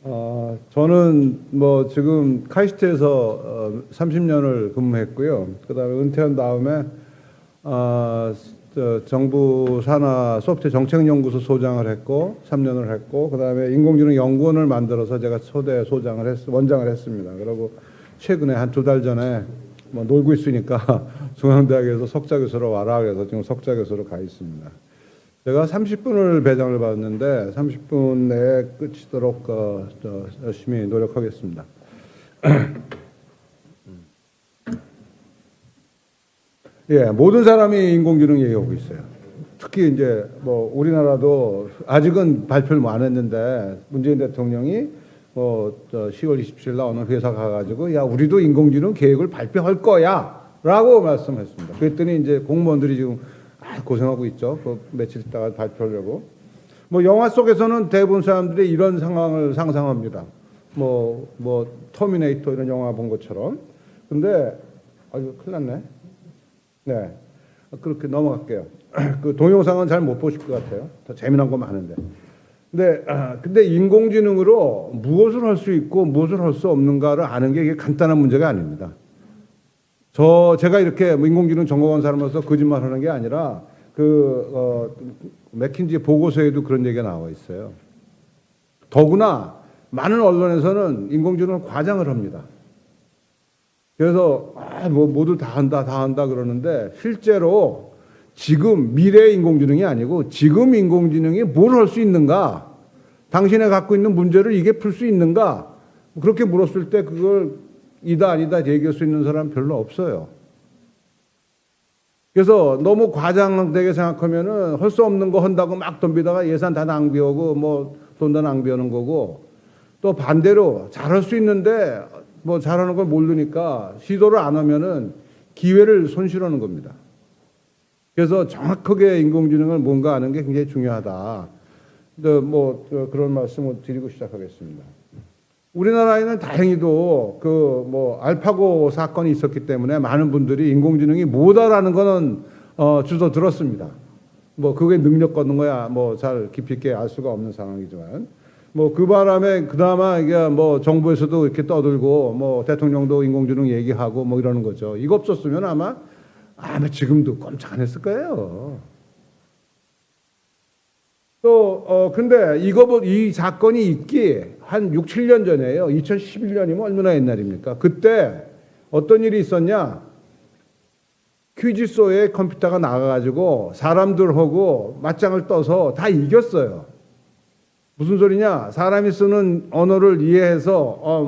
저는 뭐 지금 카이스트에서 30년을 근무했고요. 그다음에 은퇴한 다음에 정부 산하 소프트웨어 정책연구소 소장을 했고 3년을 했고, 그다음에 인공지능 연구원을 만들어서 제가 초대 원장을 했습니다. 그리고 최근에 한 2달 전에 뭐 놀고 있으니까 중앙대학에서 석좌 교수로 와라 그래서 지금 석좌 교수로 가 있습니다. 제가 30분을 배정을 받았는데 30분 내에 끝이도록 열심히 노력하겠습니다. 예, 모든 사람이 인공지능 얘기하고 있어요. 특히 이제 뭐 우리나라도 아직은 발표를 안 했는데 문재인 대통령이 10월 27일 날 어느 회사 가가지고 야 우리도 인공지능 계획을 발표할 거야라고 말씀했습니다. 그랬더니 이제 공무원들이 지금 고생하고 있죠. 그 며칠 있다가 발표하려고. 뭐 영화 속에서는 대부분 사람들이 이런 상황을 상상합니다. 터미네이터 이런 영화 본 것처럼. 근데 아유 큰일 났네. 네, 그렇게 넘어갈게요. 그 동영상은 잘 못 보실 것 같아요. 더 재미난 거 많은데. 근데 인공지능으로 무엇을 할 수 있고 무엇을 할 수 없는가를 아는 게 이게 간단한 문제가 아닙니다. 제가 이렇게 인공지능 전공한 사람으로서 거짓말하는 게 아니라 맥킨지 보고서에도 그런 얘기가 나와 있어요. 더구나 많은 언론에서는 인공지능을 과장을 합니다. 그래서 모두 다 한다 그러는데 실제로 지금 미래의 인공지능이 아니고 지금 인공지능이 뭘 할 수 있는가? 당신이 갖고 있는 문제를 이게 풀 수 있는가? 그렇게 물었을 때 그걸 이다 아니다 얘기할 수 있는 사람 별로 없어요. 그래서 너무 과장되게 생각하면은 할 수 없는 거 한다고 막 덤비다가 예산 다 낭비하고 뭐 돈 다 낭비하는 거고, 또 반대로 잘할 수 있는데 뭐 잘하는 걸 모르니까 시도를 안 하면은 기회를 손실하는 겁니다. 그래서 정확하게 인공지능을 뭔가 아는 게 굉장히 중요하다. 그런 말씀을 드리고 시작하겠습니다. 우리나라에는 다행히도 알파고 사건이 있었기 때문에 많은 분들이 인공지능이 뭐다라는 거는 주워 들었습니다. 그게 능력 걷는 거야 잘 깊이 있게 알 수가 없는 상황이지만 그 바람에 그나마 이게 정부에서도 이렇게 떠들고 대통령도 인공지능 얘기하고 이러는 거죠. 이거 없었으면 아마 지금도 꼼짝 안 했을 거예요. 근데 이 사건이 있기 한 6, 7년 전이에요. 2011년이면 얼마나 옛날입니까? 그때 어떤 일이 있었냐? 퀴즈쇼에 컴퓨터가 나가가지고 사람들하고 맞짱을 떠서 다 이겼어요. 무슨 소리냐? 사람이 쓰는 언어를 이해해서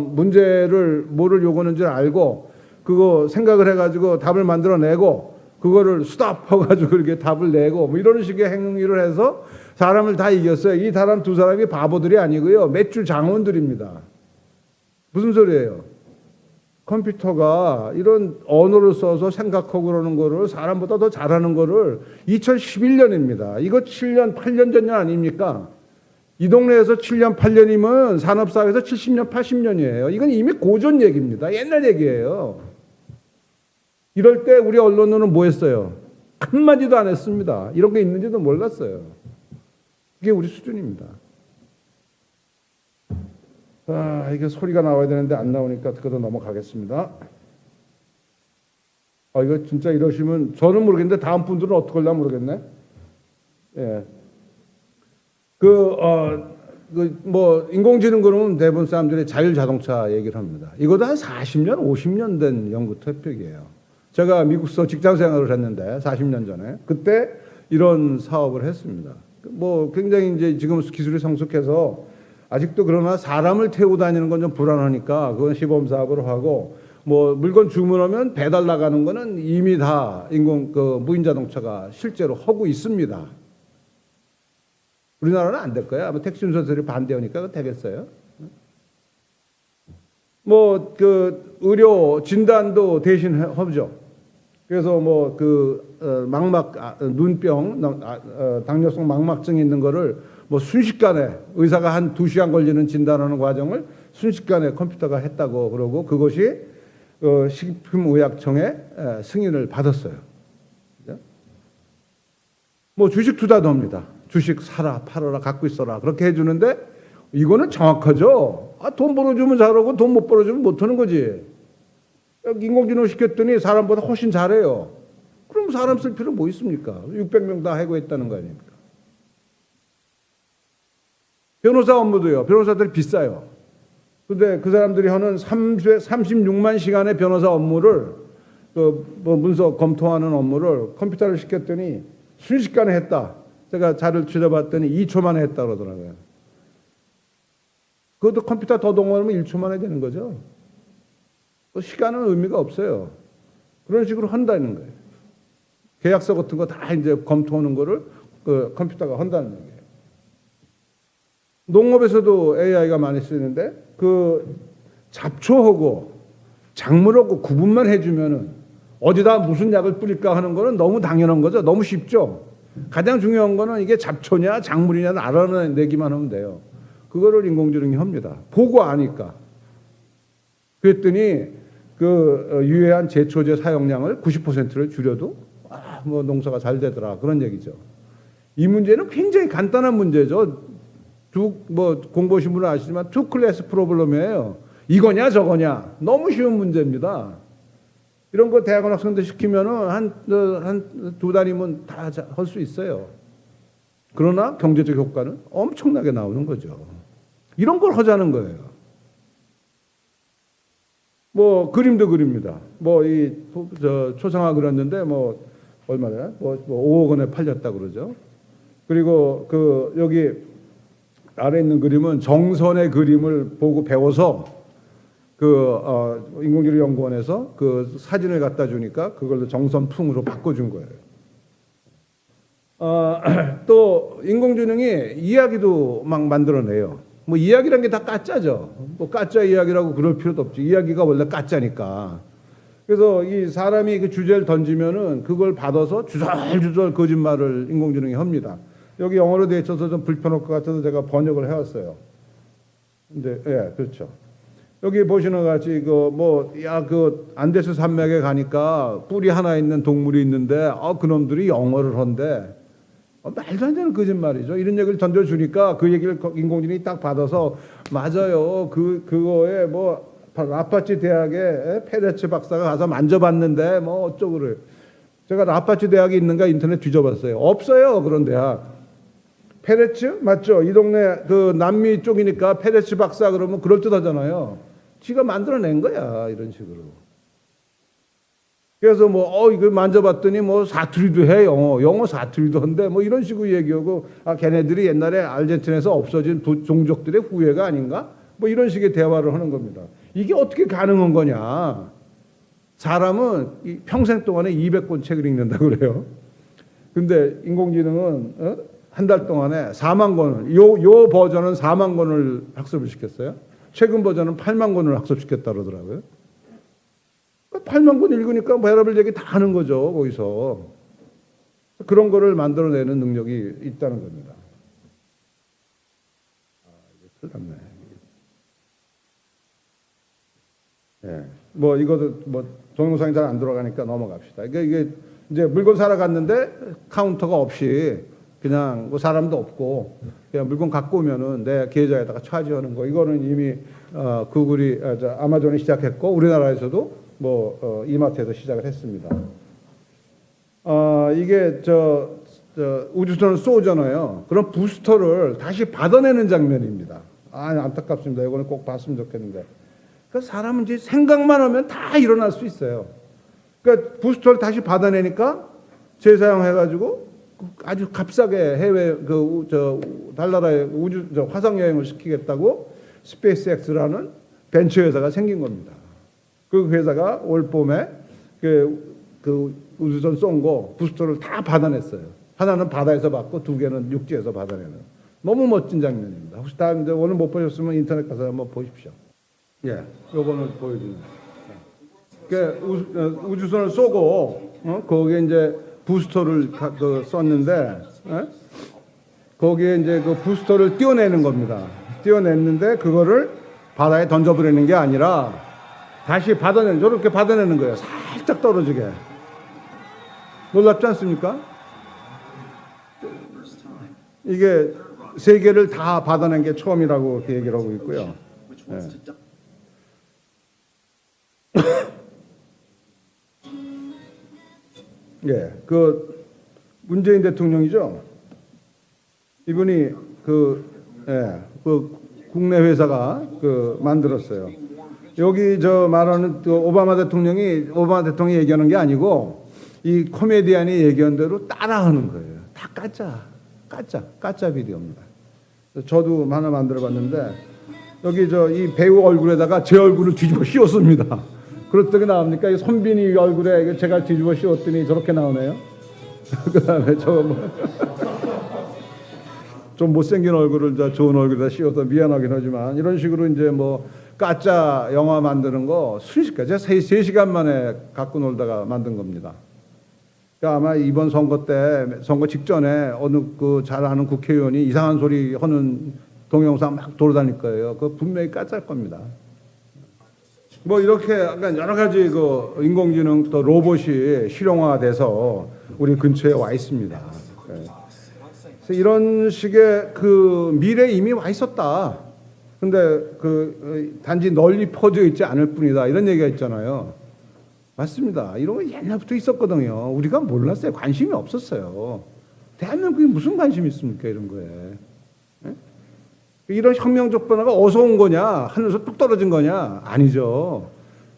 뭐를 요구하는지 알고 그거 생각을 해가지고 답을 만들어내고 그거를 스톱해가지고 이렇게 답을 내고 이런 식의 행위를 해서 사람을 다 이겼어요. 이 사람 두 사람이 바보들이 아니고요. 몇 줄 장원들입니다. 무슨 소리예요? 컴퓨터가 이런 언어를 써서 생각하고 그러는 거를 사람보다 더 잘하는 거를 2011년입니다. 이거 7년, 8년 전 아닙니까? 이 동네에서 7년, 8년이면 산업사회에서 70년, 80년이에요. 이건 이미 고전 얘기입니다. 옛날 얘기예요. 이럴 때 우리 언론은 뭐 했어요? 한마디도 안 했습니다. 이런 게 있는지도 몰랐어요. 이게 우리 수준입니다. 이게 소리가 나와야 되는데 안 나오니까 그거 넘어가겠습니다. 이거 진짜 이러시면 저는 모르겠는데 다음 분들은 어떻게 하려나 모르겠네. 예. 인공지능 그러면 대부분 사람들이 자율자동차 얘기를 합니다. 이것도 한 40년, 50년 된 연구 토픽이에요. 제가 미국서 직장 생활을 했는데 40년 전에 그때 이런 사업을 했습니다. 굉장히 이제 지금 기술이 성숙해서 아직도 그러나 사람을 태우고 다니는 건 좀 불안하니까 그건 시범 사업으로 하고 물건 주문하면 배달 나가는 거는 이미 다 무인 자동차가 실제로 하고 있습니다. 우리나라는 안 될 거야. 택시 운전사들이 반대하니까 그거 되겠어요? 의료 진단도 대신 하죠. 그래서 눈병, 당뇨성 망막증이 있는 거를 순식간에 의사가 한 2시간 걸리는 진단하는 과정을 순식간에 컴퓨터가 했다고 그러고 그것이 식품의약청의 승인을 받았어요. 주식 투자도 합니다. 주식 사라, 팔아라, 갖고 있어라. 그렇게 해주는데 이거는 정확하죠. 돈 벌어주면 잘하고 돈 못 벌어주면 못하는 거지. 인공지능 시켰더니 사람보다 훨씬 잘해요. 그럼 사람 쓸 필요 뭐 있습니까? 600명 다 해고했다는 거 아닙니까? 변호사 업무도요. 변호사들이 비싸요. 근데 그 사람들이 하는 36만 시간의 변호사 업무를 뭐 문서 검토하는 업무를 컴퓨터를 시켰더니 순식간에 했다. 제가 자료를 찾아봤더니 2초 만에 했다 그러더라고요. 그것도 컴퓨터 더 동원하면 1초 만에 되는 거죠. 시간은 의미가 없어요. 그런 식으로 한다는 거예요. 계약서 같은 거 다 이제 검토하는 거를 그 컴퓨터가 한다는 얘기예요. 농업에서도 AI가 많이 쓰이는데 그 잡초하고 작물하고 구분만 해주면은 어디다 무슨 약을 뿌릴까 하는 거는 너무 당연한 거죠. 너무 쉽죠. 가장 중요한 거는 이게 잡초냐 작물이냐를 알아내기만 하면 돼요. 그거를 인공지능이 합니다. 보고 아니까. 그랬더니 그 유해한 제초제 사용량을 90%를 줄여도 뭐 농사가 잘 되더라 그런 얘기죠. 이 문제는 굉장히 간단한 문제죠. 뭐 공부하신 분은 아시지만 투 클래스 프로블럼이에요. 이거냐 저거냐 너무 쉬운 문제입니다. 이런 거 대학원 학생들 시키면은 한 2달이면 다 할 수 있어요. 그러나 경제적 효과는 엄청나게 나오는 거죠. 이런 걸 하자는 거예요. 뭐 그림도 그립니다. 뭐 이 초상화 그렸는데 뭐 얼마냐? 뭐 5억 원에 팔렸다 그러죠. 그리고 그 여기 아래 있는 그림은 정선의 그림을 보고 배워서 인공지능 연구원에서 그 사진을 갖다 주니까 그걸로 정선풍으로 바꿔준 거예요. 또 인공지능이 이야기도 막 만들어내요. 뭐 이야기란 게 다 가짜죠. 뭐 가짜 이야기라고 그럴 필요도 없지. 이야기가 원래 가짜니까. 그래서 이 사람이 그 주제를 던지면은 그걸 받아서 주절주절 거짓말을 인공지능이 합니다. 여기 영어로 돼 있어서 좀 불편할 것 같아서 제가 번역을 해왔어요. 근데 예, 그렇죠. 여기 보시는 것 같이 그 안데스 산맥에 가니까 뿔이 하나 있는 동물이 있는데 그놈들이 영어를 한대. 말도 안 되는 거짓말이죠. 이런 얘기를 던져주니까 그 얘기를 인공지능이 딱 받아서 맞아요. 그거에 뭐 라파치 대학에 페레츠 박사가 가서 만져봤는데 뭐 어쩌고를. 제가 라파치 대학이 있는가 인터넷 뒤져봤어요. 없어요 그런 대학. 페레츠 맞죠? 이 동네 그 남미 쪽이니까 페레츠 박사 그러면 그럴듯하잖아요. 지가 만들어낸 거야 이런 식으로. 그래서 뭐 이거 만져봤더니 뭐 사투리도 해 영어 사투리도 한데 뭐 이런 식으로 얘기하고 걔네들이 옛날에 아르헨티나에서 없어진 종족들의 후예가 아닌가? 뭐 이런 식의 대화를 하는 겁니다. 이게 어떻게 가능한 거냐? 사람은 평생 동안에 200권 책을 읽는다고 그래요. 근데 인공지능은 한 달 동안에 4만 권을 요 버전은 4만 권을 학습을 시켰어요. 최근 버전은 8만 권을 학습시켰다 그러더라고요. 8만 권 읽으니까 별의별 얘기 다 하는 거죠. 거기서. 그런 거를 만들어내는 능력이 있다는 겁니다. 이게 큰일 났네. 예. 뭐 이것도 뭐 동영상이 잘 안 돌아가니까 넘어갑시다. 이게 이제 물건 사러 갔는데 카운터가 없이 그냥 뭐 사람도 없고 그냥 물건 갖고 오면은 내 계좌에다가 차지하는 거. 이거는 이미 구글이 아마존이 시작했고 우리나라에서도 뭐 이마트에서 시작을 했습니다. 이게 우주선을 쏘잖아요. 그럼 부스터를 다시 받아내는 장면입니다. 안타깝습니다. 이거는 꼭 봤으면 좋겠는데. 그러니까 사람은 이제 생각만 하면 다 일어날 수 있어요. 그러니까 부스터를 다시 받아내니까 재사용해가지고 아주 값싸게 해외 달나라에 화성 여행을 시키겠다고 스페이스X라는 벤처 회사가 생긴 겁니다. 그 회사가 올 봄에 그 우주선 쏜 거 부스터를 다 받아냈어요. 하나는 바다에서 받고 2개는 육지에서 받아내는 너무 멋진 장면입니다. 혹시 다 이제 오늘 못 보셨으면 인터넷 가서 한번 보십시오. 예, 요거는 보여주는. 그 우주선을 쏘고 거기에 이제 부스터를 썼는데 거기에 이제 그 부스터를 띄워내는 겁니다. 띄워냈는데 그거를 바다에 던져버리는 게 아니라 다시 저렇게 받아내는 거예요. 살짝 떨어지게. 놀랍지 않습니까? 이게 세 개를 다 받아낸 게 처음이라고 그렇게 얘기를 하고 있고요. 예. 예, 그 문재인 대통령이죠. 이분이 그 국내 회사가 만들었어요. 여기 저 말하는 그 오바마 대통령이 얘기하는 게 아니고 이 코미디언이 얘기한 대로 따라하는 거예요. 다 가짜 비디오입니다. 저도 하나 만들어봤는데 여기 이 배우 얼굴에다가 제 얼굴을 뒤집어 씌웠습니다. 그랬더니 나옵니까? 이 손빈이 얼굴에 제가 뒤집어 씌웠더니 저렇게 나오네요. 그다음에 좀 못생긴 얼굴을 좋은 얼굴에다 씌워서 미안하긴 하지만 이런 식으로 이제 뭐 가짜 영화 만드는 거 순식간에 제가 3시간 만에 갖고 놀다가 만든 겁니다. 그러니까 아마 이번 선거 직전에 어느 잘 아는 국회의원이 이상한 소리 하는 동영상 막 돌아다닐 거예요. 그거 분명히 가짜일 겁니다. 뭐 이렇게 약간 여러 가지 인공지능 또 로봇이 실용화돼서 우리 근처에 와 있습니다. 그래서 이런 식의 미래에 이미 와 있었다. 근데 단지 널리 퍼져 있지 않을 뿐이다. 이런 얘기가 있잖아요. 맞습니다. 이런 거 옛날부터 있었거든요. 우리가 몰랐어요. 관심이 없었어요. 대한민국이 무슨 관심이 있습니까? 이런 거에. 네? 이런 혁명적 변화가 어디서 온 거냐? 하늘에서 뚝 떨어진 거냐? 아니죠.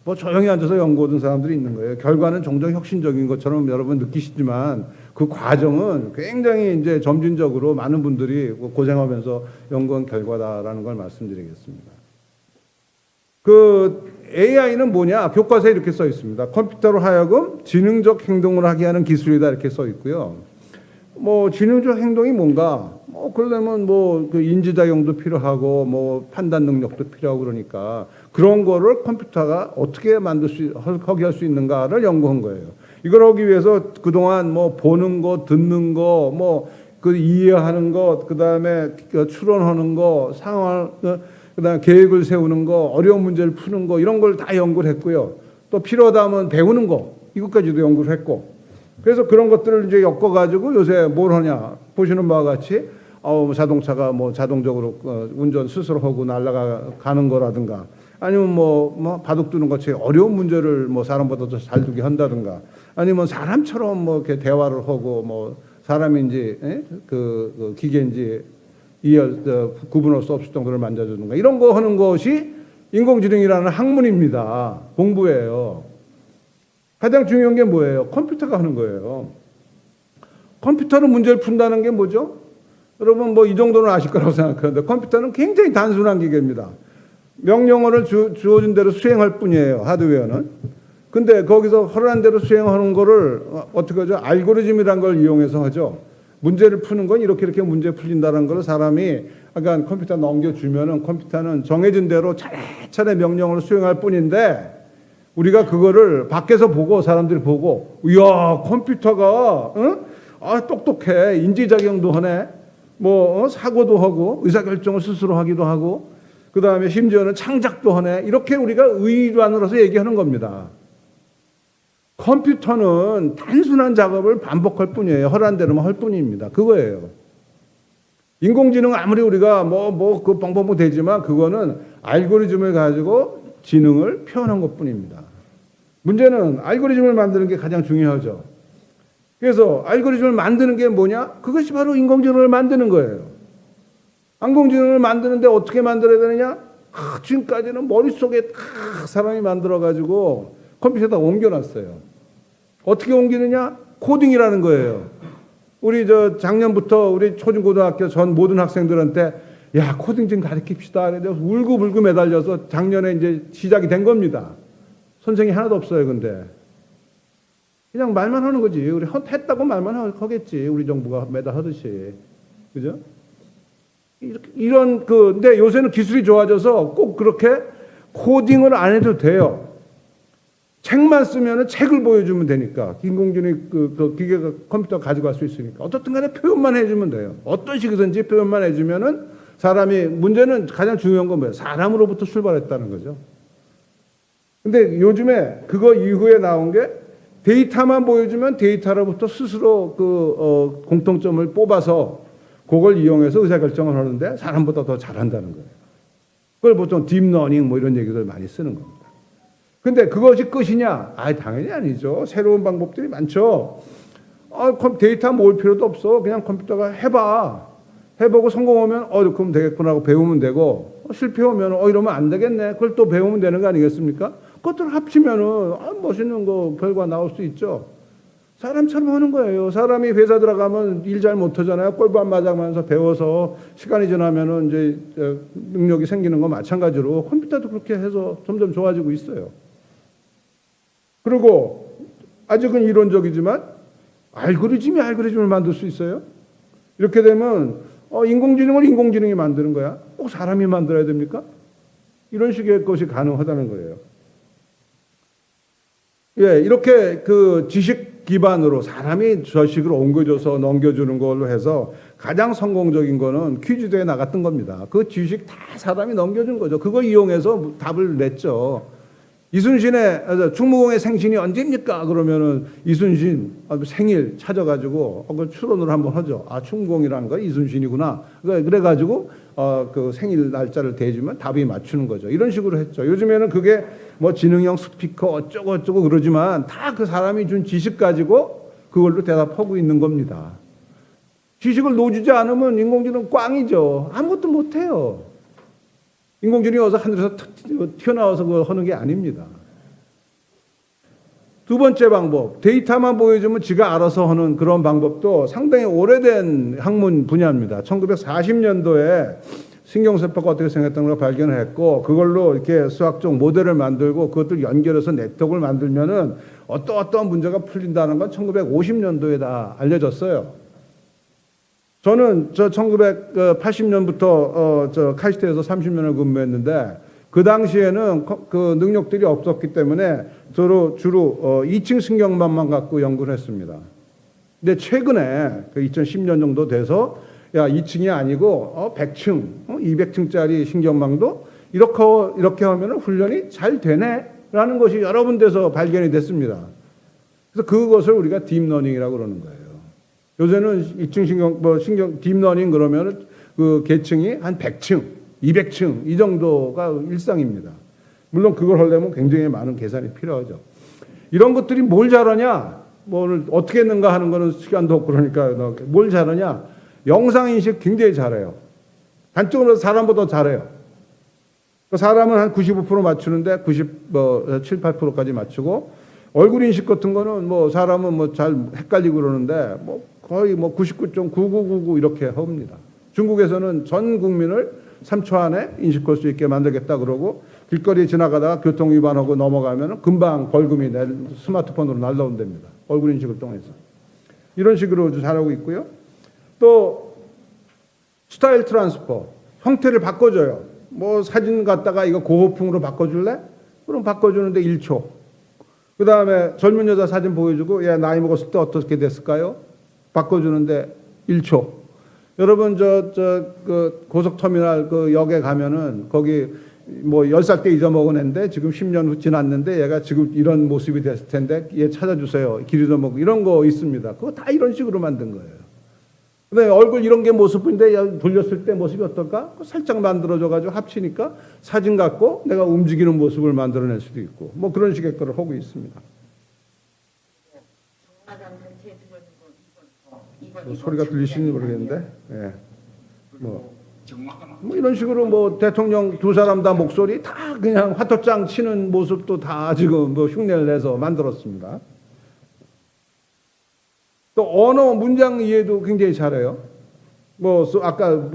뭐 조용히 앉아서 연구하던 사람들이 있는 거예요. 결과는 종종 혁신적인 것처럼 여러분 느끼시지만 그 과정은 굉장히 이제 점진적으로 많은 분들이 고생하면서 연구한 결과다라는 걸 말씀드리겠습니다. AI는 뭐냐? 교과서에 이렇게 써 있습니다. 컴퓨터로 하여금 지능적 행동을 하게 하는 기술이다 이렇게 써 있고요. 뭐 지능적 행동이 뭔가? 그러려면 인지작용도 필요하고 판단 능력도 필요하고 그러니까 그런 거를 컴퓨터가 어떻게 하게 할 수 있는가를 연구한 거예요. 이걸 하기 위해서 그동안 보는 거, 듣는 거, 이해하는 것, 그다음에 추론하는 거, 상황, 그다음에 계획을 세우는 거, 어려운 문제를 푸는 거 이런 걸 다 연구를 했고요. 또 필요하다면 배우는 거 이것까지도 연구를 했고. 그래서 그런 것들을 이제 엮어가지고 요새 뭘 하냐 보시는 바와 같이 자동차가 자동적으로 운전 스스로 하고 날아가는 거라든가 아니면 바둑 두는 것이 어려운 문제를 사람보다 더 잘 두게 한다든가 아니면 사람처럼 이렇게 대화를 하고 사람인지 기계인지 구분할 수 없을 정도를 만져주는가 이런 거 하는 것이 인공지능이라는 학문입니다. 공부예요. 가장 중요한 게 뭐예요? 컴퓨터가 하는 거예요. 컴퓨터로 문제를 푼다는 게 뭐죠? 여러분 이 정도는 아실 거라고 생각하는데 컴퓨터는 굉장히 단순한 기계입니다. 명령어를 주어진 대로 수행할 뿐이에요. 하드웨어는. 근데 거기서 허락한 대로 수행하는 거를 어떻게 하죠? 알고리즘이라는 걸 이용해서 하죠. 문제를 푸는 건 이렇게 문제 풀린다는 걸 사람이 약간 컴퓨터 넘겨주면은 컴퓨터는 정해진 대로 차례차례 명령을 수행할 뿐인데 우리가 그거를 밖에서 보고 사람들이 보고 이야 컴퓨터가 똑똑해 인지작용도 하네 사고도 하고 의사결정을 스스로 하기도 하고 그 다음에 심지어는 창작도 하네 이렇게 우리가 의관으로서 얘기하는 겁니다. 컴퓨터는 단순한 작업을 반복할 뿐이에요. 허락한 대로만 할 뿐입니다. 그거예요. 인공지능 아무리 우리가 뻥뻥뻥 되지만 그거는 알고리즘을 가지고 지능을 표현한 것뿐입니다. 문제는 알고리즘을 만드는 게 가장 중요하죠. 그래서 알고리즘을 만드는 게 뭐냐? 그것이 바로 인공지능을 만드는 거예요. 인공지능을 만드는데 어떻게 만들어야 되느냐? 지금까지는 머릿속에 사람이 만들어가지고 컴퓨터에다 옮겨놨어요. 어떻게 옮기느냐? 코딩이라는 거예요. 우리 작년부터 우리 초중고등학교 전 모든 학생들한테 야 코딩 좀 가르칩시다. 그래서 울고불고 매달려서 작년에 이제 시작이 된 겁니다. 선생이 하나도 없어요. 근데 그냥 말만 하는 거지. 우리 했다고 말만 하겠지. 우리 정부가 매달 하듯이. 그죠? 근데 요새는 기술이 좋아져서 꼭 그렇게 코딩을 안 해도 돼요. 책만 쓰면은 책을 보여주면 되니까. 인공지능 기계가 컴퓨터가 가져갈 수 있으니까. 어떻든 간에 표현만 해주면 돼요. 어떤 식이든지 표현만 해주면은 문제는 가장 중요한 건 뭐예요? 사람으로부터 출발했다는 거죠. 근데 요즘에 그거 이후에 나온 게 데이터만 보여주면 데이터로부터 스스로 공통점을 뽑아서 그걸 이용해서 의사결정을 하는데 사람보다 더 잘한다는 거예요. 그걸 보통 딥러닝 뭐 이런 얘기들 많이 쓰는 겁니다. 근데 그것이 끝이냐? 당연히 아니죠. 새로운 방법들이 많죠. 데이터 모을 필요도 없어. 그냥 컴퓨터가 해봐. 해보고 성공하면 그럼 되겠구나 하고 배우면 되고, 실패하면 이러면 안 되겠네. 그걸 또 배우면 되는 거 아니겠습니까? 그것들 합치면은 멋있는 거 결과 나올 수 있죠. 사람처럼 하는 거예요. 사람이 회사 들어가면 일 잘 못하잖아요. 꼴반 맞아가면서 배워서 시간이 지나면은 이제 능력이 생기는 거 마찬가지로 컴퓨터도 그렇게 해서 점점 좋아지고 있어요. 그리고 아직은 이론적이지만 알고리즘을 만들 수 있어요. 이렇게 되면 인공지능을 인공지능이 만드는 거야. 꼭 사람이 만들어야 됩니까? 이런 식의 것이 가능하다는 거예요. 예, 이렇게 그 지식 기반으로 사람이 저식으로 옮겨줘서 넘겨주는 걸로 해서 가장 성공적인 거는 퀴즈대에 나갔던 겁니다. 그 지식 다 사람이 넘겨준 거죠. 그걸 이용해서 답을 냈죠. 이순신의 충무공의 생신이 언제입니까? 그러면은 이순신 생일 찾아가지고 그걸 추론을 한번 하죠. 충무공이라는 거 이순신이구나. 그래가지고 그 생일 날짜를 대주면 답이 맞추는 거죠. 이런 식으로 했죠. 요즘에는 그게 뭐 지능형 스피커 어쩌고 그러지만 다 그 사람이 준 지식 가지고 그걸로 대답하고 있는 겁니다. 지식을 놓주지 않으면 인공지능 꽝이죠. 아무것도 못해요. 인공지능이 어서 하늘에서 튀어나와서 그거 하는 게 아닙니다. 두 번째 방법, 데이터만 보여주면 지가 알아서 하는 그런 방법도 상당히 오래된 학문 분야입니다. 1940년도에 신경세포가 어떻게 생겼다는 걸 발견을 했고, 그걸로 이렇게 수학적 모델을 만들고 그것들 연결해서 네트워크를 만들면은 어떤 문제가 풀린다는 건 1950년도에 다 알려졌어요. 저는 1980년부터 카이스트에서 30년을 근무했는데 그 당시에는 그 능력들이 없었기 때문에 주로 2층 신경망만 갖고 연구를 했습니다. 근데 최근에 그 2010년 정도 돼서 2층이 아니고 100층, 200층짜리 신경망도 이렇게 하면 훈련이 잘 되네라는 것이 여러 군데서 발견이 됐습니다. 그래서 그것을 우리가 딥러닝이라고 그러는 거예요. 요새는 2층 신경 딥러닝 그러면 그 계층이 한 100층, 200층 이 정도가 일상입니다. 물론 그걸 하려면 굉장히 많은 계산이 필요하죠. 이런 것들이 뭘 잘하냐? 뭘 어떻게 했는가 하는 거는 시간도 없고 그러니까 뭘 잘하냐? 영상 인식 굉장히 잘해요. 단적으로 사람보다 잘해요. 사람은 한 95% 맞추는데 97, 8%까지 맞추고, 얼굴 인식 같은 거는 사람은 잘 헷갈리고 그러는데 거의 99.9999 이렇게 합니다. 중국에서는 전 국민을 3초 안에 인식할 수 있게 만들겠다 그러고, 길거리 지나가다가 교통 위반하고 넘어가면 금방 벌금이 스마트폰으로 날라온답니다. 얼굴 인식을 통해서. 이런 식으로 잘하고 있고요. 또 스타일 트랜스퍼, 형태를 바꿔줘요. 사진 갖다가 이거 고호풍으로 바꿔줄래? 그럼 바꿔주는데 1초. 그 다음에 젊은 여자 사진 보여주고 나이 먹었을 때 어떻게 됐을까요? 바꿔주는데 1초. 여러분 그 고속터미널 그 역에 가면은 거기 10살 때 잊어먹은 애인데 지금 10년 후 지났는데 얘가 지금 이런 모습이 됐을 텐데 얘 찾아주세요. 길 잊어먹고 이런 거 있습니다. 그거 다 이런 식으로 만든 거예요. 근데 얼굴 이런 게 모습인데 돌렸을 때 모습이 어떨까? 살짝 만들어줘가지고 합치니까 사진 갖고 내가 움직이는 모습을 만들어낼 수도 있고 그런 식의 거를 하고 있습니다. 소리가 들리시는지 모르겠는데, 이런 식으로 대통령 두 사람 다 목소리 다 그냥 화토장 치는 모습도 다 지금 흉내를 내서 만들었습니다. 또 언어 문장 이해도 굉장히 잘해요. 아까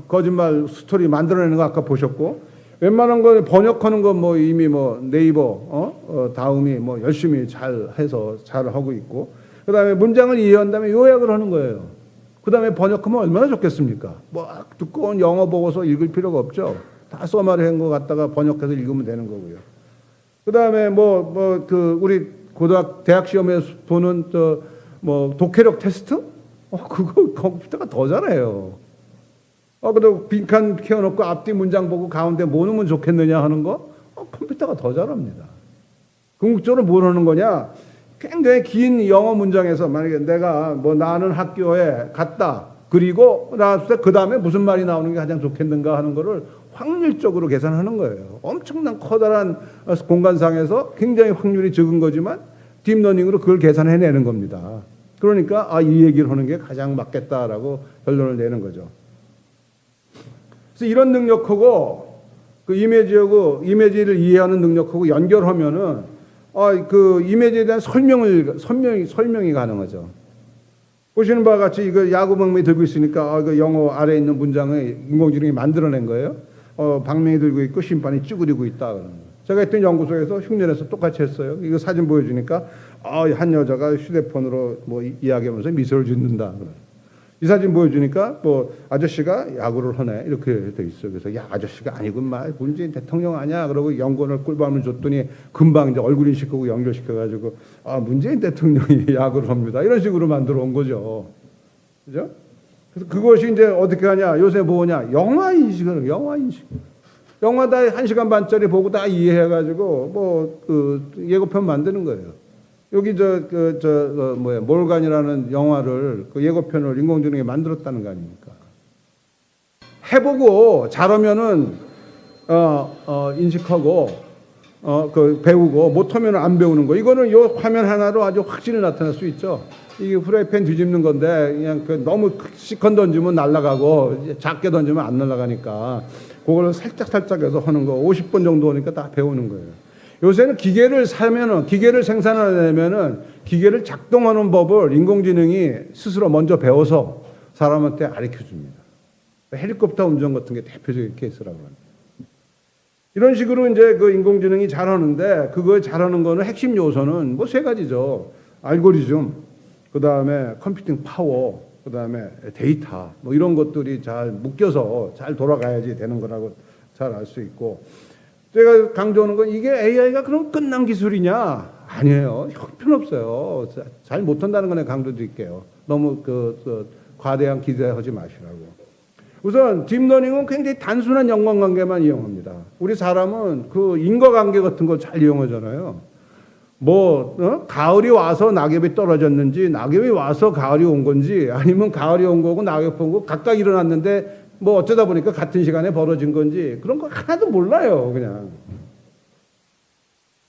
거짓말 스토리 만들어내는 거 아까 보셨고, 웬만한 거 번역하는 거 이미 네이버 다음이 열심히 잘 해서 잘 하고 있고, 그 다음에 문장을 이해한 다음에 요약을 하는 거예요. 그 다음에 번역하면 얼마나 좋겠습니까? 두꺼운 영어 보고서 읽을 필요가 없죠. 다 써마리한 거 갖다가 번역해서 읽으면 되는 거고요. 그 다음에 우리 대학 시험에 보는 독해력 테스트? 그거 컴퓨터가 더 잘해요. 그리고 빈칸 키워놓고 앞뒤 문장 보고 가운데 뭐 넣으면 좋겠느냐 하는 거? 컴퓨터가 더 잘합니다. 궁극적으로 뭘 하는 거냐? 굉장히 긴 영어 문장에서 만약에 내가 나는 학교에 갔다. 그리고 나왔을 때 그 다음에 무슨 말이 나오는 게 가장 좋겠는가 하는 거를 확률적으로 계산하는 거예요. 엄청난 커다란 공간상에서 굉장히 확률이 적은 거지만 딥러닝으로 그걸 계산해내는 겁니다. 그러니까 이 얘기를 하는 게 가장 맞겠다라고 결론을 내는 거죠. 그래서 이런 능력하고 그 이미지를 이해하는 능력하고 연결하면은 그 이미지에 대한 설명이 가능하죠. 보시는 바와 같이 이거 야구 방망이 들고 있으니까 그 영어 아래에 있는 문장을 인공지능이 만들어낸 거예요. 방망이 들고 있고 심판이 쭈그리고 있다. 그러는 거예요. 제가 했던 연구소에서 흉내내서 똑같이 했어요. 이거 사진 보여주니까 한 여자가 휴대폰으로 뭐 이야기하면서 미소를 짓는다. 이 사진 보여주니까 뭐 아저씨가 야구를 하네 이렇게 돼 있어요. 그래서 야 아저씨가 아니구만 문재인 대통령 아니야. 그러고 연구원을 꿀밤을 줬더니 금방 이제 얼굴 인식하고 연결시켜가지고 문재인 대통령이 야구를 합니다. 이런 식으로 만들어 온 거죠. 그죠? 그래서 그것이 이제 어떻게 하냐? 요새 뭐냐? 영화 인식을 영화 다 1시간 반짜리 보고 다 이해해가지고 뭐 그 예고편 만드는 거예요. 여기 몰간이라는 영화를 그 예고편을 인공지능이 만들었다는 거 아닙니까? 해보고 잘하면은 인식하고 그 배우고 못하면 안 배우는 거. 이거는 요 화면 하나로 아주 확실히 나타날 수 있죠. 이게 프라이팬 뒤집는 건데 그냥 너무 시컨 던지면 날아가고 작게 던지면 안 날아가니까 그걸 살짝 해서 하는 거 50번 정도 하니까 다 배우는 거예요. 요새는 기계를 생산하려면은 기계를 작동하는 법을 인공지능이 스스로 먼저 배워서 사람한테 가르쳐 줍니다. 헬리콥터 운전 같은 게 대표적인 케이스라고 합니다. 이런 식으로 이제 그 인공지능이 잘하는데 그거 잘하는 거는 핵심 요소는 뭐 세 가지죠. 알고리즘, 그 다음에 컴퓨팅 파워, 그 다음에 데이터, 뭐 이런 것들이 잘 묶여서 잘 돌아가야지 되는 거라고 잘 알 수 있고, 제가 강조하는 건 이게 AI가 그럼 끝난 기술이냐? 아니에요. 형편없어요. 잘 못한다는 건 강조드릴게요. 너무 과대한 기대하지 마시라고. 우선 딥러닝은 굉장히 단순한 연관관계만 이용합니다. 우리 사람은 그 인과관계 같은 거 잘 이용하잖아요. 가을이 와서 낙엽이 떨어졌는지, 낙엽이 와서 가을이 온 건지, 아니면 가을이 온 거고 낙엽 온 거 각각 일어났는데 뭐 어쩌다 보니까 같은 시간에 벌어진 건지 그런 거 하나도 몰라요, 그냥.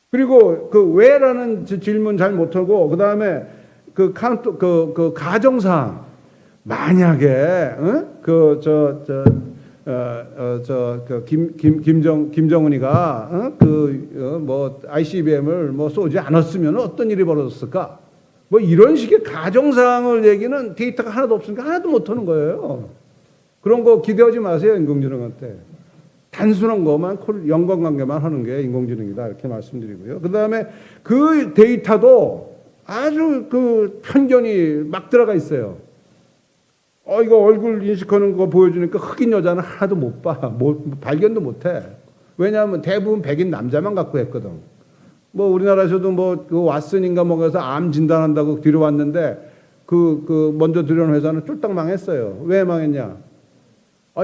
그리고 그 왜라는 질문 잘 못하고, 그 다음에 그 가정상 만약에 김정은이가 ICBM을 쏘지 않았으면 어떤 일이 벌어졌을까? 뭐 이런 식의 가정상을 얘기는 데이터가 하나도 없으니까 하나도 못하는 거예요. 그런 거 기대하지 마세요, 인공지능한테. 단순한 것만 연관관계만 하는 게 인공지능이다 이렇게 말씀드리고요. 그 다음에 그 데이터도 아주 그 편견이 막 들어가 있어요. 이거 얼굴 인식하는 거 보여주니까 흑인 여자는 하나도 못 봐. 발견도 못 해. 왜냐하면 대부분 백인 남자만 갖고 했거든. 뭐 우리나라에서도 그 왓슨인가 뭐가서 암 진단한다고 뒤로 왔는데 먼저 들여온 회사는 쫄딱 망했어요. 왜 망했냐?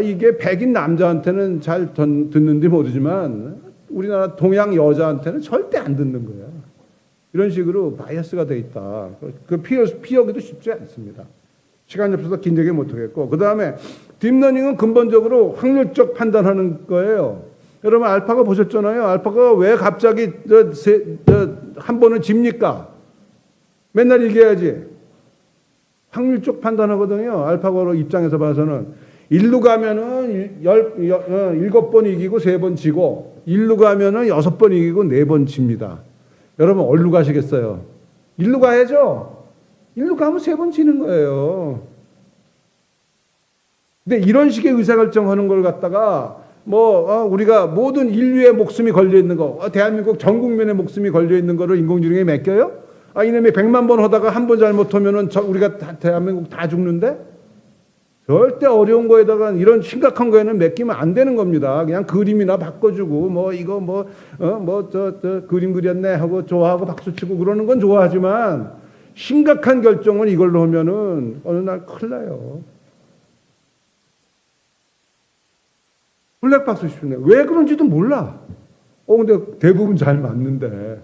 이게 백인 남자한테는 잘 듣는지 모르지만 우리나라 동양 여자한테는 절대 안 듣는 거야. 이런 식으로 바이어스가 돼 있다. 그 피하기도 쉽지 않습니다. 시간이 없어서 긴 얘기 못하겠고, 그 다음에 딥러닝은 근본적으로 확률적 판단하는 거예요. 여러분 알파고 보셨잖아요. 알파고가 왜 갑자기 한 번은 집니까? 맨날 이겨야지. 확률적 판단하거든요. 알파고 입장에서 봐서는 1루 가면은 7번 이기고 3번 지고, 1루 가면은 6번 이기고 4번 집니다. 여러분 어디로 가시겠어요? 1루 가야죠. 1루 가면 3번 지는 거예요. 근데 이런 식의 의사결정하는 걸 갖다가 우리가 모든 인류의 목숨이 걸려 있는 거, 대한민국 전 국민의 목숨이 걸려 있는 거를 인공지능에 맡겨요? 이놈이 100만 번 하다가 한 번 잘못하면은 우리가 대한민국 다 죽는데? 절대 어려운 거에다가 이런 심각한 거에는 맡기면 안 되는 겁니다. 그냥 그림이나 바꿔주고 그림 그렸네 하고 좋아하고 박수치고 그러는 건 좋아하지만 심각한 결정을 이걸로 하면은 어느 날 큰일 나요. 블랙박스 싶네. 왜 그런지도 몰라. 근데 대부분 잘 맞는데.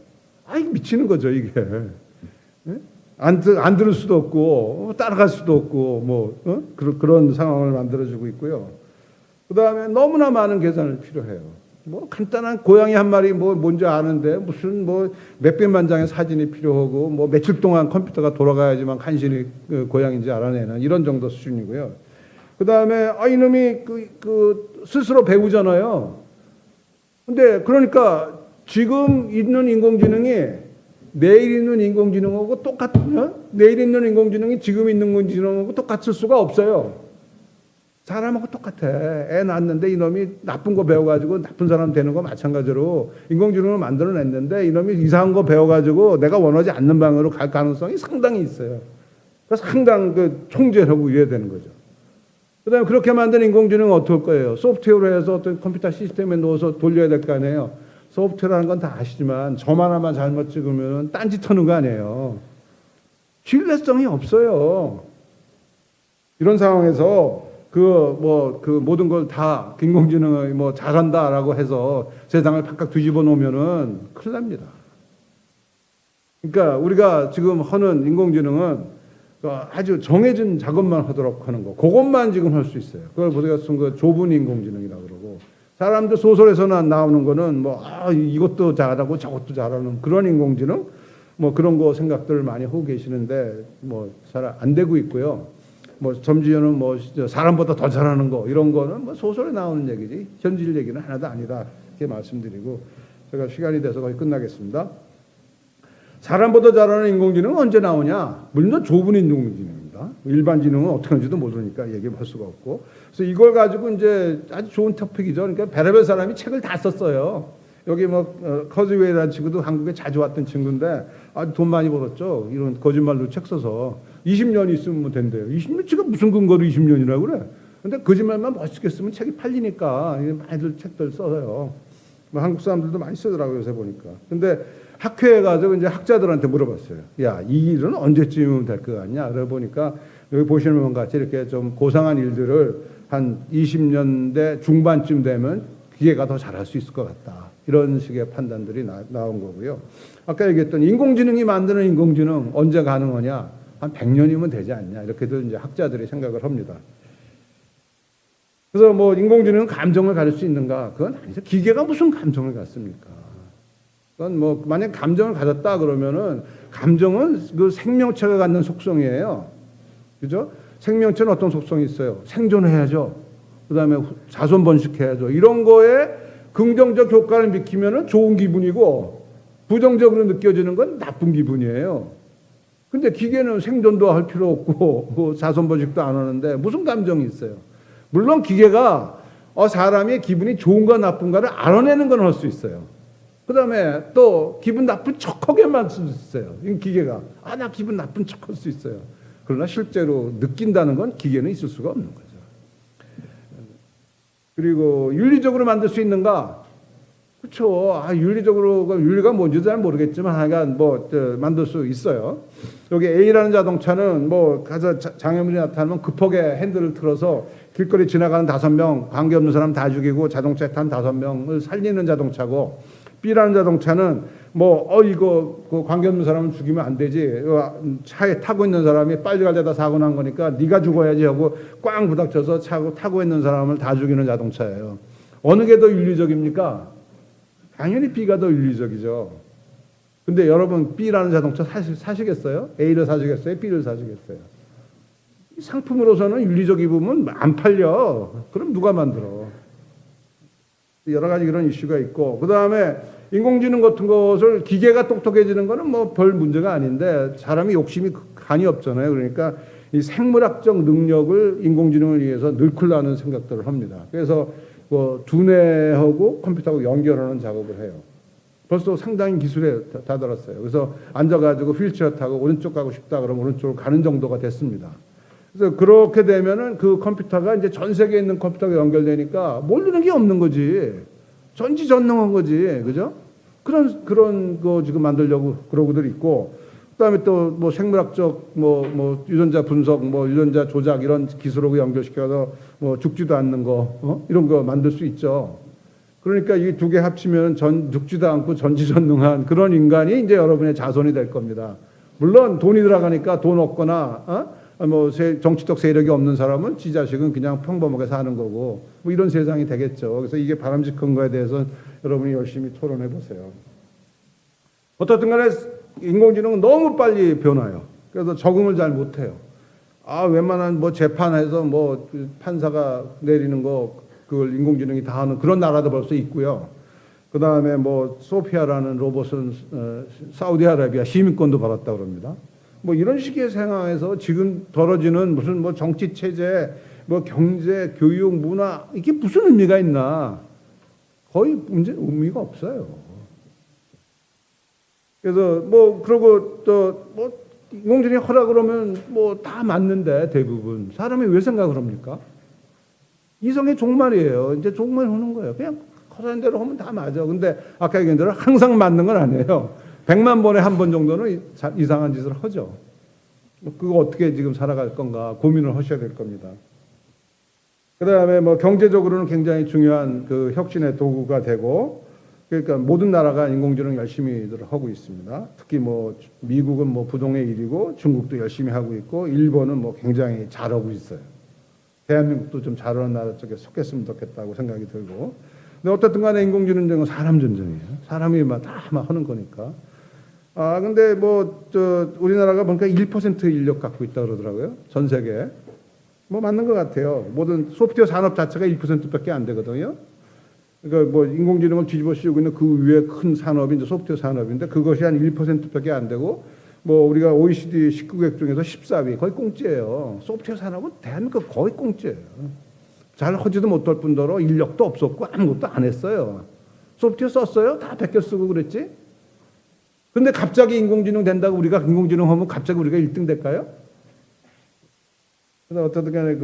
미치는 거죠, 이게. 네? 안 들을 수도 없고 따라갈 수도 없고 그런 상황을 만들어주고 있고요. 그다음에 너무나 많은 계산을 필요해요. 뭐 간단한 고양이 한 마리 뭔지 아는데 무슨 몇백만 장의 사진이 필요하고 며칠 동안 컴퓨터가 돌아가야지만 간신히 그 고양인지 알아내는 이런 정도 수준이고요. 그다음에 이놈이 스스로 배우잖아요. 근데 그러니까 지금 있는 인공지능이 내일 있는 인공지능하고 내일 있는 인공지능이 지금 있는 인공지능하고 똑같을 수가 없어요. 사람하고 똑같아. 애 낳았는데 이놈이 나쁜 거 배워가지고 나쁜 사람 되는 거 마찬가지로 인공지능을 만들어냈는데 이놈이 이상한 거 배워가지고 내가 원하지 않는 방향으로 갈 가능성이 상당히 있어요. 그래서 상당 총재하고 이래야 되는 거죠. 그 다음에 그렇게 만든 인공지능은 어떻게 할 거예요? 소프트웨어로 해서 어떤 컴퓨터 시스템에 넣어서 돌려야 될 거 아니에요? 소프트웨어라는 건 다 아시지만 점 하나만 잘못 찍으면 딴짓 하는 거 아니에요. 신뢰성이 없어요. 이런 상황에서 모든 걸 다 인공지능이 잘한다라고 해서 세상을 바깥 뒤집어 놓으면은 큰일 납니다. 그러니까 우리가 지금 하는 인공지능은 아주 정해진 작업만 하도록 하는 거. 그것만 지금 할 수 있어요. 그걸 우리가 쓴 거 좁은 인공지능이라고 그러고. 사람들 소설에서나 나오는 거는 이것도 잘하고 저것도 잘하는 그런 인공지능 그런 거 생각들을 많이 하고 계시는데 잘 안 되고 있고요. 점지어는 사람보다 더 잘하는 거 이런 거는 소설에 나오는 얘기지 현실 얘기는 하나도 아니다 이렇게 말씀드리고 제가 시간이 돼서 거의 끝나겠습니다. 사람보다 잘하는 인공지능은 언제 나오냐? 물론 좁은 인공지능입니다. 일반 지능은 어떻게 하는지도 모르니까 얘기할 수가 없고. 그래서 이걸 가지고 이제 아주 좋은 토픽이죠. 그러니까 별의별 사람이 책을 다 썼어요. 여기 커즈웨이라는 친구도 한국에 자주 왔던 친구인데 아주 돈 많이 벌었죠. 이런 거짓말로 책 써서 20년 있으면 된대요. 20년 지금 무슨 근거로 20년이라고 그래? 근데 거짓말만 멋있게 쓰면 책이 팔리니까 많이들 책들 써요. 한국 사람들도 많이 쓰더라고요, 요새 보니까. 근데 학회에 가서 이제 학자들한테 물어봤어요. 야, 이 일은 언제쯤이면 될 것 같냐? 그래 보니까 여기 보시는 것 같이 이렇게 좀 고상한 일들을 한 20년대 중반쯤 되면 기계가 더 잘할 수 있을 것 같다. 이런 식의 판단들이 나온 거고요. 아까 얘기했던 인공지능이 만드는 인공지능 언제 가능하냐? 한 100년이면 되지 않냐? 이렇게도 이제 학자들이 생각을 합니다. 그래서 인공지능은 감정을 가질 수 있는가? 그건 아니죠. 기계가 무슨 감정을 갖습니까? 그건 만약 감정을 가졌다 그러면은 감정은 그 생명체가 갖는 속성이에요. 그죠? 생명체는 어떤 속성이 있어요? 생존해야죠. 그 다음에 자손 번식해야죠. 이런 거에 긍정적 효과를 미치면은 좋은 기분이고 부정적으로 느껴지는 건 나쁜 기분이에요. 근데 기계는 생존도 할 필요 없고 자손 번식도 안 하는데 무슨 감정이 있어요? 물론 기계가 사람의 기분이 좋은가 나쁜가를 알아내는 건 할 수 있어요. 그 다음에 또 기분 나쁜 척하게만 쓸 수 있어요. 이 기계가 나 기분 나쁜 척할 수 있어요. 그러나 실제로 느낀다는 건 기계는 있을 수가 없는 거죠. 그리고 윤리적으로 만들 수 있는가? 그렇죠. 윤리가 뭔지도 잘 모르겠지만 하여간 만들 수 있어요. 여기 A라는 자동차는 가서 장애물이 나타나면 급하게 핸들을 틀어서 길거리 지나가는 5명 관계없는 사람 다 죽이고 자동차에 탄 5명을 살리는 자동차고, B라는 자동차는 이거 관계없는 사람을 죽이면 안 되지. 차에 타고 있는 사람이 빨리 가려다 사고 난 거니까 네가 죽어야지 하고 꽝 부닥쳐서 타고 있는 사람을 다 죽이는 자동차예요. 어느 게 더 윤리적입니까? 당연히 B가 더 윤리적이죠. 근데 여러분 B라는 자동차 사시겠어요? A를 사시겠어요? B를 사시겠어요? 상품으로서는 윤리적 입으면 안 팔려. 그럼 누가 만들어? 여러 가지 이런 이슈가 있고, 그 다음에 인공지능 같은 것을 기계가 똑똑해지는 거는 별 문제가 아닌데 사람이 욕심이 간이 없잖아요. 그러니까 이 생물학적 능력을 인공지능을 위해서 넣으려는 생각들을 합니다. 그래서 두뇌하고 컴퓨터하고 연결하는 작업을 해요. 벌써 상당히 기술에 다다랐어요. 그래서 앉아가지고 휠체어 타고 오른쪽 가고 싶다 그러면 오른쪽으로 가는 정도가 됐습니다. 그래서 그렇게 되면은 그 컴퓨터가 이제 전 세계에 있는 컴퓨터가 연결되니까 모르는 게 없는 거지. 전지전능한 거지. 그죠? 그런 거 지금 만들려고 그러고들 있고, 그다음에 또 생물학적 유전자 분석, 유전자 조작 이런 기술하고 연결시켜서 죽지도 않는 거, 이런 거 만들 수 있죠. 그러니까 이 두 개 합치면 죽지도 않고 전지전능한 그런 인간이 이제 여러분의 자손이 될 겁니다. 물론 돈이 들어가니까 돈 없거나 뭐 정치적 세력이 없는 사람은 지 자식은 그냥 평범하게 사는 거고 뭐 이런 세상이 되겠죠. 그래서 이게 바람직한 거에 대해서 여러분이 열심히 토론해 보세요. 어떻든 간에 인공지능은 너무 빨리 변화해요. 그래서 적응을 잘 못해요. 웬만한 뭐 재판에서 뭐 판사가 내리는 거 그걸 인공지능이 다 하는 그런 나라도 벌써 있고요. 그 다음에 뭐 소피아라는 로봇은 사우디아라비아 시민권도 받았다고 그럽니다. 뭐 이런 식의 상황에서 지금 벌어지는 무슨 뭐 정치 체제, 뭐 경제, 교육, 문화 이게 무슨 의미가 있나? 거의 의미가 없어요. 그래서 뭐 그러고 또 뭐 인공지능이 하라 그러면 뭐 다 맞는데 대부분 사람이 왜 생각을 합니까? 이성의 종말이에요. 이제 종말 하는 거예요. 그냥 하라는 대로 하면 다 맞아. 근데 아까 얘기한 대로 항상 맞는 건 아니에요. 100만 번에 한 번 정도는 이상한 짓을 하죠. 그거 어떻게 지금 살아갈 건가 고민을 하셔야 될 겁니다. 그 다음에 뭐 경제적으로는 굉장히 중요한 그 혁신의 도구가 되고 그러니까 모든 나라가 인공지능 열심히들 하고 있습니다. 특히 뭐 미국은 뭐 부동의 1위고 중국도 열심히 하고 있고 일본은 뭐 굉장히 잘하고 있어요. 대한민국도 좀 잘하는 나라 쪽에 속했으면 좋겠다고 생각이 들고. 근데 어쨌든 간에 인공지능은 사람 전쟁이에요. 사람이 다 하는 거니까. 근데 뭐 우리나라가 보니까 1% 인력 갖고 있다 그러더라고요. 전 세계에. 뭐 맞는 것 같아요. 모든 소프트웨어 산업 자체가 1%밖에 안 되거든요. 그러니까 뭐 인공지능을 뒤집어 씌우고 있는 그 위에 큰 산업이 이제 소프트웨어 산업인데 그것이 한 1%밖에 안 되고 뭐 우리가 OECD 19개국 중에서 14위 거의 꽁지예요. 소프트웨어 산업은 대한민국 거의 꽁지예요. 잘 하지도 못할 뿐더러 인력도 없었고 아무것도 안 했어요. 소프트웨어 썼어요? 다 베껴 쓰고 그랬지. 근데 갑자기 인공지능 된다고 우리가 인공지능 하면 갑자기 우리가 1등 될까요? 그래서 어쨌든 간에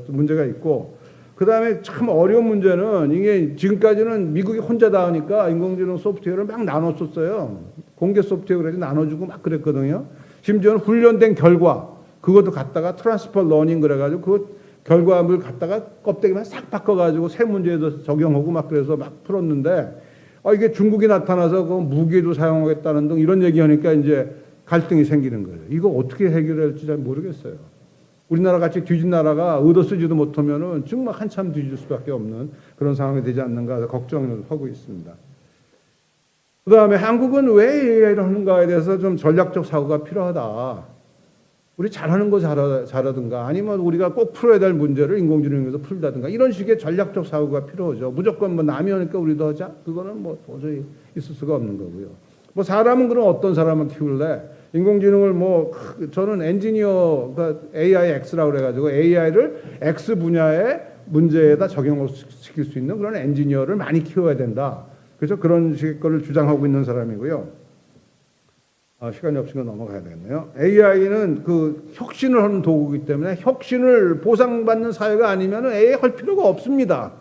문제가 있고 그 다음에 참 어려운 문제는 이게 지금까지는 미국이 혼자 다 하니까 인공지능 소프트웨어를 막 나눴었어요. 공개 소프트웨어 그래서 나눠주고 막 그랬거든요. 심지어는 훈련된 결과 그것도 갖다가 트랜스퍼 러닝 그래가지고 그 결과물 갖다가 껍데기만 싹 바꿔가지고 새 문제에도 적용하고 막 그래서 막 풀었는데 이게 중국이 나타나서 그 무기도 사용하겠다는 등 이런 얘기하니까 이제 갈등이 생기는 거예요. 이거 어떻게 해결할지 잘 모르겠어요. 우리나라 같이 뒤진 나라가 얻어 쓰지도 못하면은 정말 한참 뒤질 수밖에 없는 그런 상황이 되지 않는가 걱정을 하고 있습니다. 그 다음에 한국은 왜 AI를 하는가에 대해서 좀 전략적 사고가 필요하다. 우리 잘하는 거 잘하든가 아니면 우리가 꼭 풀어야 될 문제를 인공지능에서 풀다든가 이런 식의 전략적 사고가 필요하죠. 무조건 뭐 남이 하니까 우리도 하자? 그거는 뭐 도저히 있을 수가 없는 거고요. 뭐 사람은 그럼 어떤 사람을 키울래? 인공지능을 뭐 저는 엔지니어 AI X라고 그래가지고 AI를 X 분야의 문제에다 적용을 시킬 수 있는 그런 엔지니어를 많이 키워야 된다. 그래서 그런 식의 거를 주장하고 있는 사람이고요. 시간이 없으니까 넘어가야 되겠네요. AI는 그 혁신을 하는 도구이기 때문에 혁신을 보상받는 사회가 아니면 AI 할 필요가 없습니다.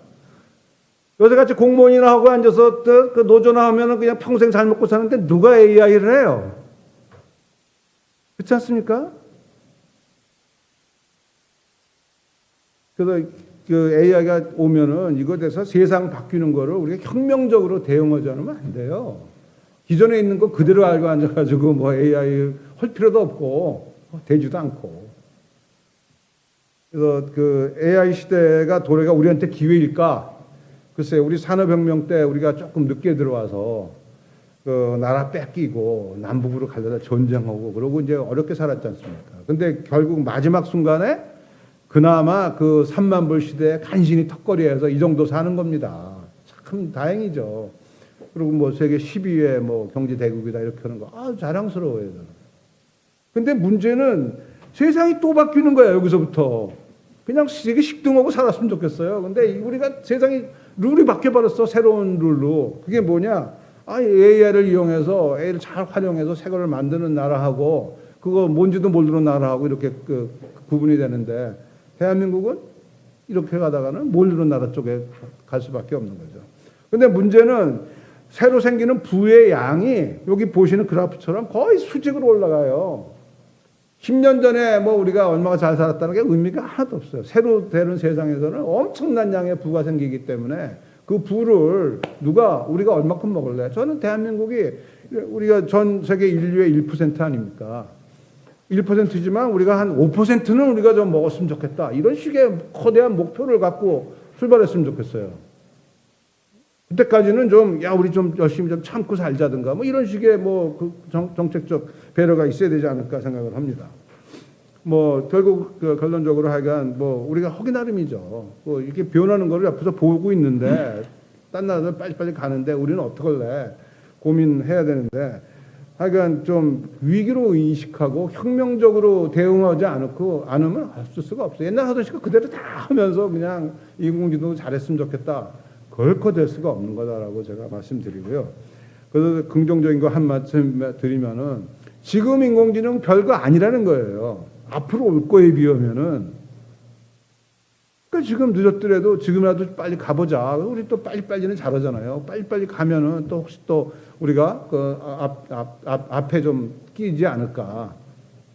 요새같이 공무원이나 하고 앉아서 그 노조나 하면 그냥 평생 잘 먹고 사는데 누가 AI를 해요? 그렇지 않습니까? 그래서 그 AI가 오면은 이거에 대해서 세상 바뀌는 거를 우리가 혁명적으로 대응하지 않으면 안 돼요. 기존에 있는 거 그대로 알고 앉아가지고 뭐 AI 할 필요도 없고 되지도 않고. 그래서 그 AI 시대가 도래가 우리한테 기회일까? 글쎄, 우리 산업혁명 때 우리가 조금 늦게 들어와서 그 나라 뺏기고 남북으로 가려다 전쟁하고 그러고 이제 어렵게 살았지 않습니까? 근데 결국 마지막 순간에 그나마 그 3만 불 시대에 간신히 턱걸이해서 이 정도 사는 겁니다. 참 다행이죠. 그리고 뭐 세계 10위의 뭐 경제 대국이다 이렇게 하는 거 자랑스러워요. 저는. 근데 문제는 세상이 또 바뀌는 거예요. 여기서부터. 그냥 세계 10등하고 살았으면 좋겠어요. 근데 우리가 세상이 룰이 바뀌어버렸어. 새로운 룰로. 그게 뭐냐? AI를 이용해서 AI를 잘 활용해서 새 거를 만드는 나라하고 그거 뭔지도 모르는 나라하고 이렇게 그 구분이 되는데 대한민국은 이렇게 가다가는 모르는 나라 쪽에 갈 수밖에 없는 거죠. 근데 문제는 새로 생기는 부의 양이 여기 보시는 그래프처럼 거의 수직으로 올라가요. 10년 전에 뭐 우리가 얼마가 잘 살았다는 게 의미가 하나도 없어요. 새로 되는 세상에서는 엄청난 양의 부가 생기기 때문에 그 부를 우리가 얼마큼 먹을래? 저는 대한민국이 우리가 전 세계 인류의 1% 아닙니까? 1%지만 우리가 한 5%는 우리가 좀 먹었으면 좋겠다. 이런 식의 거대한 목표를 갖고 출발했으면 좋겠어요. 그때까지는 좀, 야, 우리 좀 열심히 좀 참고 살자든가, 뭐 이런 식의 그 정책적 배려가 있어야 되지 않을까 생각을 합니다. 결국 결론적으로 하여간 우리가 허기 나름이죠. 이렇게 변하는 거를 옆에서 보고 있는데, 딴 나라들 빨리빨리 가는데 우리는 어떡할래? 고민해야 되는데, 하여간 좀 위기로 인식하고 혁명적으로 대응하지 않으면 할 수가 없어요. 옛날 하던 식으로 그대로 다 하면서 그냥 인공지능도 잘했으면 좋겠다. 결코 될 수가 없는 거다라고 제가 말씀드리고요. 그래서 긍정적인 거 한 말씀 드리면은 지금 인공지능 별거 아니라는 거예요. 앞으로 올 거에 비하면은. 그러니까 지금 늦었더라도 지금이라도 빨리 가보자. 우리 또 빨리빨리는 잘하잖아요. 빨리빨리 가면은 또 혹시 또 우리가 앞에 좀 끼지 않을까.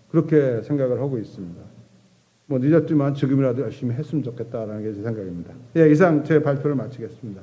그렇게 생각을 하고 있습니다. 늦었지만 지금이라도 열심히 했으면 좋겠다라는 게 제 생각입니다. 예, 이상 제 발표를 마치겠습니다.